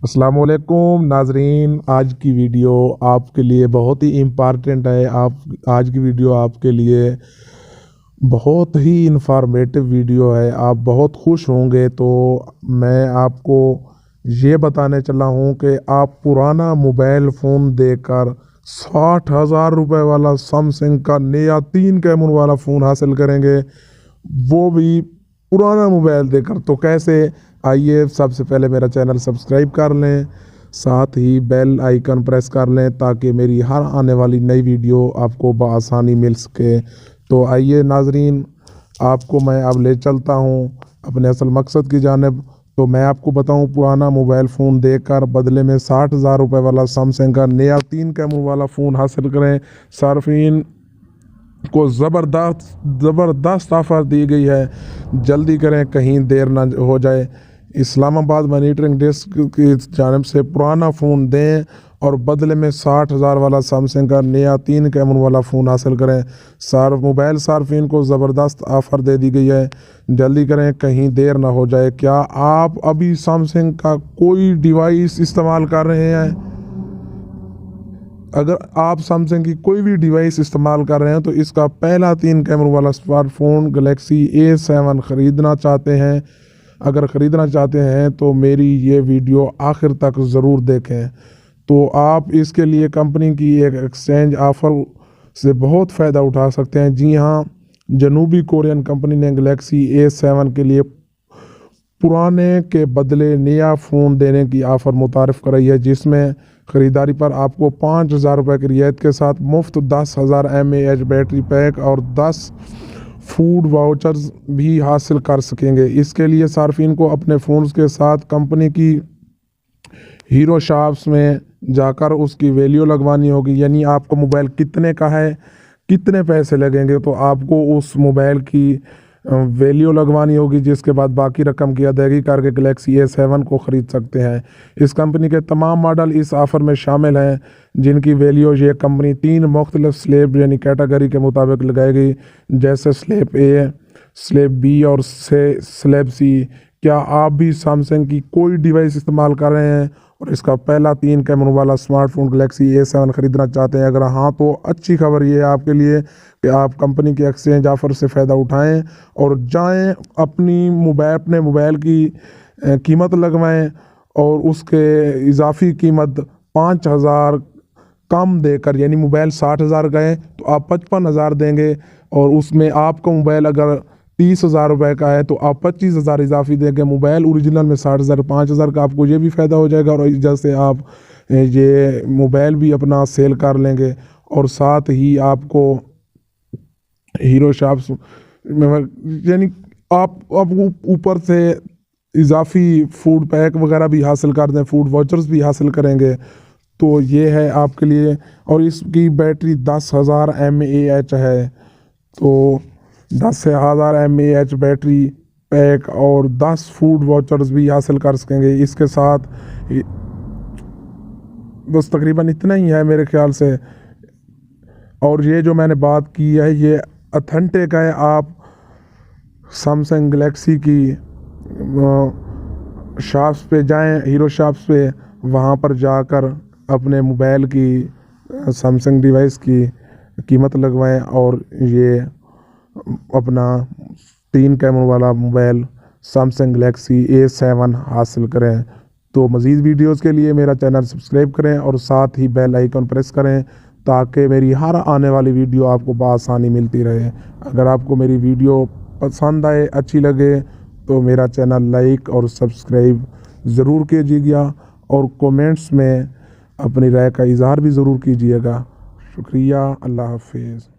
अस्सलाम वालेकुम नाजरीन, आज की वीडियो आपके लिए बहुत ही इम्पॉर्टेंट है। आज की वीडियो आपके लिए बहुत ही इंफॉर्मेटिव वीडियो है। आप बहुत खुश होंगे। तो मैं आपको ये बताने चला हूँ कि आप पुराना मोबाइल फ़ोन देकर 60,000 रुपये वाला सैमसंग का नया 3 कैमरा वाला फ़ोन हासिल करेंगे, वो भी पुराना मोबाइल देकर। तो कैसे, आइए सबसे पहले मेरा चैनल सब्सक्राइब कर लें, साथ ही बेल आइकन प्रेस कर लें ताकि मेरी हर आने वाली नई वीडियो आपको बआसानी मिल सके। तो आइए नाजरीन, आपको मैं अब ले चलता हूँ अपने असल मकसद की जानिब। तो मैं आपको बताऊं, पुराना मोबाइल फ़ोन देकर बदले में 60,000 रुपये वाला सैमसंग का नया 3 कैमरा वाला फ़ोन हासिल करें। सार्फिन को ज़बरदस्त ऑफ़र दी गई है, जल्दी करें कहीं देर ना हो जाए। इस्लामाबाद मॉनिटरिंग डेस्क की जानिब से पुराना फ़ोन दें और बदले में 60,000 वाला सैमसंग का नया 3 कैमरा वाला फ़ोन हासिल करें। मोबाइल सार्फिन को ज़बरदस्त ऑफ़र दे दी गई है, जल्दी करें कहीं देर ना हो जाए। क्या आप अभी सैमसंग का कोई डिवाइस इस्तेमाल कर रहे हैं? अगर आप सैमसंग की कोई भी डिवाइस इस्तेमाल कर रहे हैं तो इसका पहला 3 कैमरा वाला स्मार्टफोन गैलेक्सी A7 ख़रीदना चाहते हैं। अगर ख़रीदना चाहते हैं तो मेरी ये वीडियो आखिर तक ज़रूर देखें। तो आप इसके लिए कंपनी की एक एक्सचेंज ऑफ़र से बहुत फ़ायदा उठा सकते हैं। जी हाँ, जनूबी कोरियन कंपनी ने गैलेक्सी A7 के लिए पुराने के बदले नया फ़ोन देने की ऑफ़र मुतारिफ़ कराई है, जिसमें ख़रीदारी पर आपको 5,000 रुपये की रियायत के साथ मुफ्त 10,000 mAh बैटरी पैक और 10 फूड वाउचर्स भी हासिल कर सकेंगे। इसके लिए सार्फिन को अपने फ़ोन्स के साथ कंपनी की हीरो शॉप्स में जाकर उसकी वैल्यू लगवानी होगी। यानी आपको मोबाइल कितने का है, कितने पैसे लगेंगे, तो आपको उस मोबाइल की वैल्यू लगवानी होगी, जिसके बाद बाकी रकम की अदायगी करके गैलेक्सी A7 को ख़रीद सकते हैं। इस कंपनी के तमाम मॉडल इस ऑफ़र में शामिल हैं, जिनकी वैल्यू ये कंपनी 3 मुख्तलिफ स्लैब यानी कैटेगरी के मुताबिक लगाएगी, जैसे स्लैब A, स्लैब B और स्लैब C। क्या आप भी सैमसंग की कोई डिवाइस इस्तेमाल कर रहे हैं और इसका पहला 3 कैमरा वाला स्मार्टफोन गैलेक्सी A7 ख़रीदना चाहते हैं? अगर हाँ, तो अच्छी खबर ये है आपके लिए कि आप कंपनी के एक्सचेंज ऑफ़र से फ़ायदा उठाएं और जाएं अपने मोबाइल की कीमत लगवाएं और उसके इजाफी कीमत 5,000 कम देकर, यानी मोबाइल 60,000 का है तो आप 55,000 देंगे, और उसमें आपका मोबाइल अगर 30,000 रुपये का है तो आप 25,000 इजाफी देंगे। मोबाइल ओरिजिनल में 60,000 5,000 का, आपको ये भी फ़ायदा हो जाएगा और इस से आप ये मोबाइल भी अपना सेल कर लेंगे। और साथ ही आपको हीरो शॉप्स यानी आप ऊपर से इजाफी फूड पैक वगैरह भी हासिल कर दें, फूड वाउचर्स भी हासिल करेंगे। तो ये है आपके लिए। और इसकी बैटरी 10,000 mAh है, तो 10,000 mAh बैटरी पैक और 10 फूड वाउचर्स भी हासिल कर सकेंगे। इसके साथ बस तकरीबन इतना ही है मेरे ख्याल से। और ये जो मैंने बात की है ये ऑथेंटिक है। आप सैमसंग गैलेक्सी की शॉप्स पे जाएं, हीरो शॉप्स पे, वहाँ पर जाकर अपने मोबाइल की सैमसंग डिवाइस की कीमत लगवाएं और ये अपना 3 कैमरा वाला मोबाइल सैमसंग गैलेक्सी A7 हासिल करें। तो मज़ीद वीडियोस के लिए मेरा चैनल सब्सक्राइब करें और साथ ही बेल आइकन प्रेस करें ताकि मेरी हर आने वाली वीडियो आपको बआसानी मिलती रहे। अगर आपको मेरी वीडियो पसंद आए, अच्छी लगे, तो मेरा चैनल लाइक और सब्सक्राइब ज़रूर कीजिएगा और कमेंट्स में अपनी राय का इज़हार भी ज़रूर कीजिएगा। शुक्रिया, अल्लाह हाफिज़।